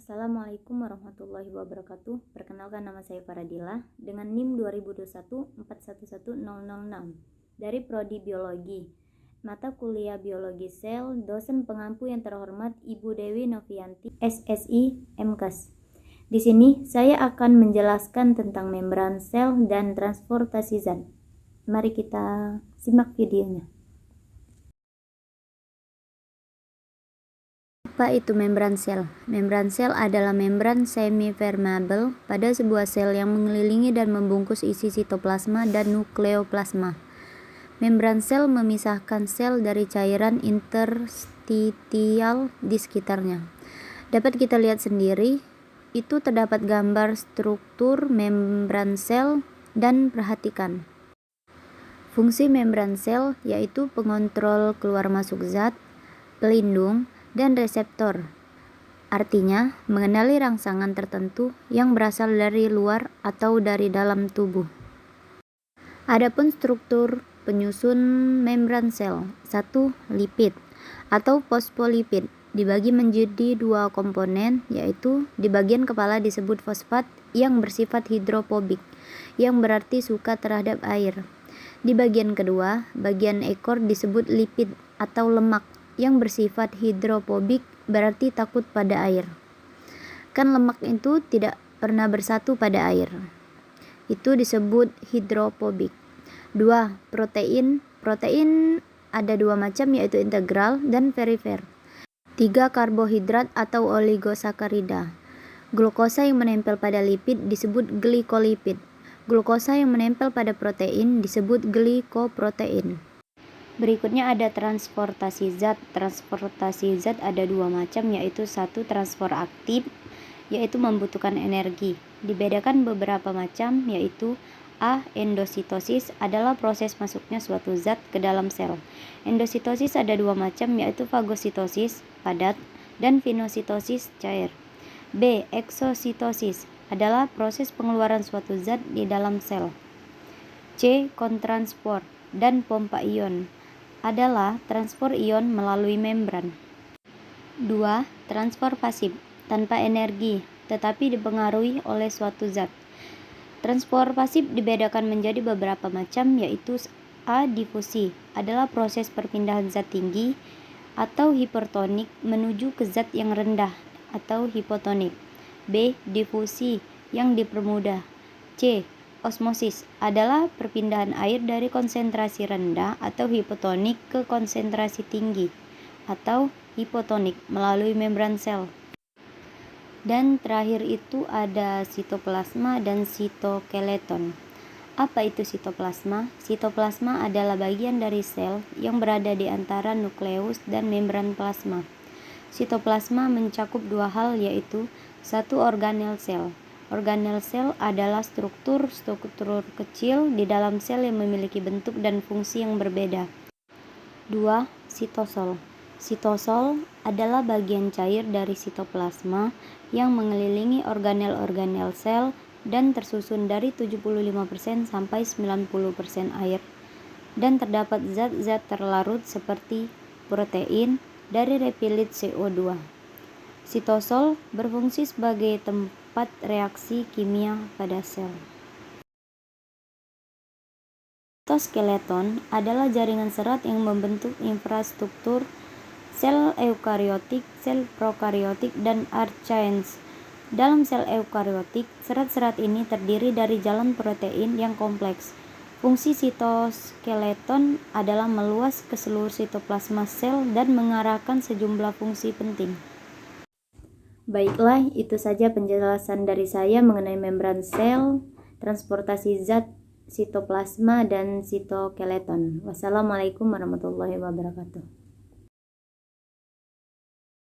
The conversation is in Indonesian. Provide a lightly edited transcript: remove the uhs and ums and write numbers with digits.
Assalamualaikum warahmatullahi wabarakatuh. Perkenalkan, nama saya Faradila dengan NIM 2021411006 dari Prodi Biologi, mata kuliah Biologi Sel, dosen pengampu yang terhormat Ibu Dewi Novianti, SSI, MKes. Di sini saya akan menjelaskan tentang membran sel dan transportasi zat. Mari kita simak videonya. Apa itu membran sel? Membran sel adalah membran semi-permeabel pada sebuah sel yang mengelilingi dan membungkus isi sitoplasma dan nukleoplasma. Membran sel memisahkan sel dari cairan interstitial di sekitarnya. Dapat kita lihat sendiri, itu terdapat gambar struktur membran sel dan perhatikan. Fungsi membran sel yaitu pengontrol keluar masuk zat, pelindung, dan reseptor, artinya mengenali rangsangan tertentu yang berasal dari luar atau dari dalam tubuh. Adapun struktur penyusun membran sel, 1. Lipid atau fosfolipid dibagi menjadi dua komponen, yaitu di bagian kepala disebut fosfat yang bersifat hidrofobik, yang berarti suka terhadap air. Di bagian kedua, bagian ekor disebut lipid atau lemak yang bersifat hidrofobik, berarti takut pada air. Kan lemak itu tidak pernah bersatu pada air. Itu disebut hidrofobik. 2. Protein. Protein ada dua macam, yaitu integral dan perifer. 3. Karbohidrat atau oligosakarida. Glukosa yang menempel pada lipid disebut glikolipid. Glukosa yang menempel pada protein disebut glikoprotein. Berikutnya ada transportasi zat. Transportasi zat ada dua macam, yaitu 1. Transfer aktif, yaitu membutuhkan energi. Dibedakan beberapa macam, yaitu A. Endositosis adalah proses masuknya suatu zat ke dalam sel. Endositosis ada dua macam, yaitu fagositosis padat dan pinositosis cair. B. Eksositosis adalah proses pengeluaran suatu zat di dalam sel. C. Kontransport dan pompa ion adalah transfer ion melalui membran. 2. Transfer pasif, tanpa energi tetapi dipengaruhi oleh suatu zat. Transfer pasif dibedakan menjadi beberapa macam, yaitu A. Difusi adalah proses perpindahan zat tinggi atau hipertonik menuju ke zat yang rendah atau hipotonik. B. Difusi yang dipermudah. C. Osmosis adalah perpindahan air dari konsentrasi rendah atau hipotonik ke konsentrasi tinggi atau hipotonik melalui membran sel. Dan terakhir itu ada sitoplasma dan sitoskeleton. Apa itu sitoplasma? Sitoplasma adalah bagian dari sel yang berada di antara nukleus dan membran plasma. Sitoplasma mencakup dua hal, yaitu 1. Organel sel. Organel sel adalah struktur kecil di dalam sel yang memiliki bentuk dan fungsi yang berbeda. 2. Sitosol. Sitosol adalah bagian cair dari sitoplasma yang mengelilingi organel-organel sel dan tersusun dari 75% sampai 90% air, dan terdapat zat-zat terlarut seperti protein dari repilit CO2. Sitosol berfungsi sebagai tempat reaksi kimia pada sel. Sitoskeleton adalah jaringan serat yang membentuk infrastruktur sel eukariotik, sel prokariotik, dan archaeans. Dalam sel eukariotik, serat-serat ini terdiri dari jalan protein yang kompleks. Fungsi sitoskeleton adalah meluas ke seluruh sitoplasma sel dan mengarahkan sejumlah fungsi penting. Baiklah, itu saja penjelasan dari saya mengenai membran sel, transportasi zat, sitoplasma, dan sitoskeleton. Wassalamualaikum warahmatullahi wabarakatuh.